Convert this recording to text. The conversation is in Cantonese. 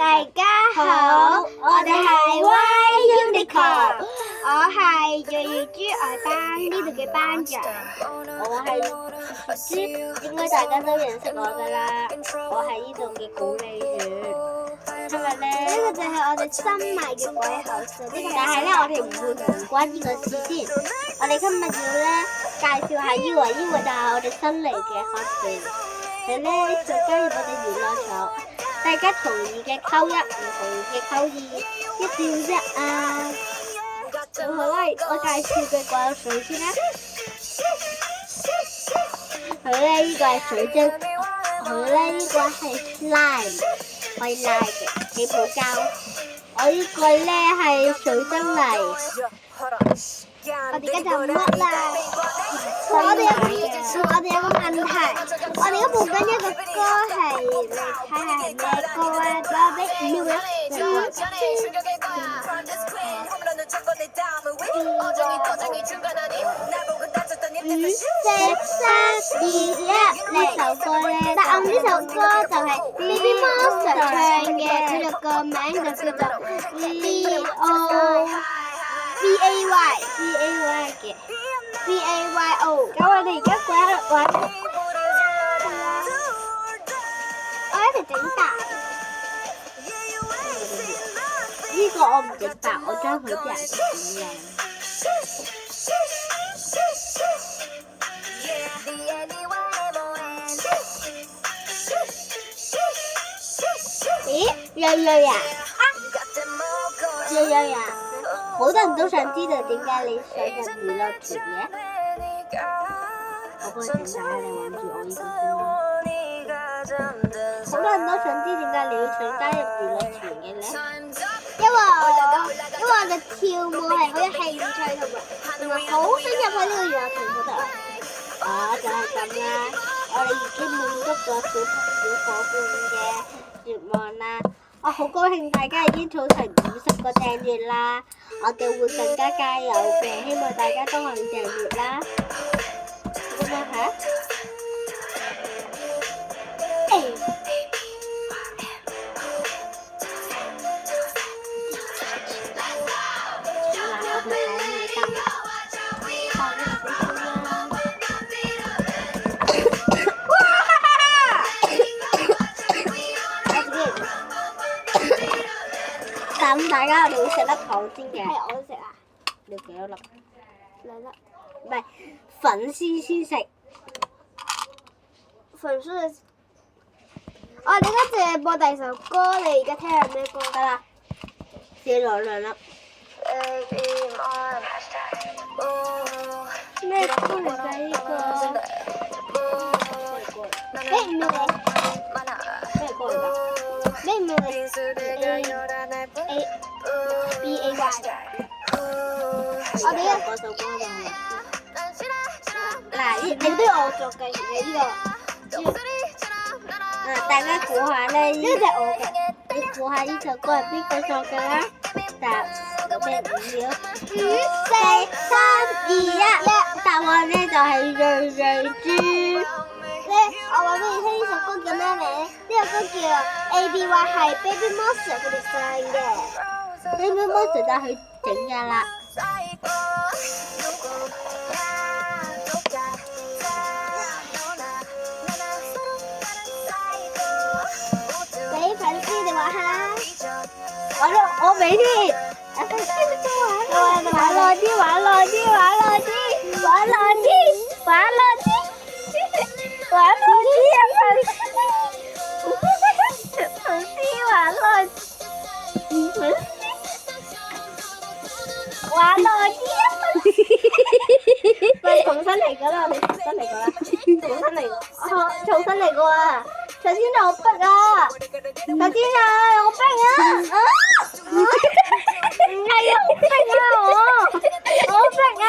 大家好，我哋係 Y-Unicorn， 我係粵語珠愛班呢度嘅班長，我係雪豬，應該大家都認識我㗎啦。我係呢度嘅管理員。今日咧，呢個就係我哋新買嘅季候水，但係咧我哋唔會唔關呢個事先。我哋今日要咧介紹下呢個就係我哋新嚟嘅學員。佢咧就加入我哋娛樂場，大家同意嘅扣一，唔同意嘅扣二，一定要啫啊！咁好啦，我介紹佢季候水先啦。佢咧呢個係水晶，佢咧呢個係 slime， 可以拉嘅氣泡膠。我呢個咧係水晶泥。我哋而家就乜啦？我哋有個問題，我哋而家播緊一個歌係，你睇下係咩歌啊？我哋唔要呢首歌咧，但係呢首歌就係 Baby Monster 唱嘅，佢哋個名就叫做 VAY 嘅 VAYO。咁我哋而家玩，我一齊整大。呢個我唔整大，我將佢啲顏色整靚。咦，瑞啊！瑞啊！好多人都想知道點解你想入娛樂團嘅？我幫你整下，你玩住我呢個先。好多人都想知點解你想加入娛樂團嘅咧？因為我嘅跳舞係好有興趣同埋好想入去呢個娛樂團嗰度。就係咁啦，我哋已經滿足咗小伙伴嘅願望啦。我好高興大家已經儲成50個訂閱啦，我哋會更加加油嘅，希望大家都可以訂閱啦。咁樣嚇？咁大家我哋會食粒糖先嘅。係我食啊！你幾多粒？2粒。唔係粉絲先食。粉絲。我哋而家淨係播第二首歌，你而家聽下咩歌？得啦，先攞2粒。咩歌嚟㗎呢個？咩唔係？咩歌嚟㗎？咩唔係？BAY。我哋一嗰首歌就係。嗱，你都要我作嘅，你呢個。大家估下咧，呢個就係我嘅。你估下呢首歌係邊個作嘅啦？答咩5秒？5、4、3、2、1。答案咧就係瑞豬。我話俾你聽呢首歌叫咩名？呢首歌叫 ABY， 係 Baby Monster 佢哋唱嘅。Baby Monster 就係佢整㗎啦。俾粉絲哋玩下。我俾添。玩耐啲，玩耐啲，玩耐啲，玩耐啲，玩耐啲。玩耐啲啊！粉絲玩耐，玩耐啲啊！喂，重新嚟過啦，我哋重新嚟過啦，重新嚟過啊！首先就好逼啊！首先就好逼啊！唔係啊，好逼啊我！好逼啊！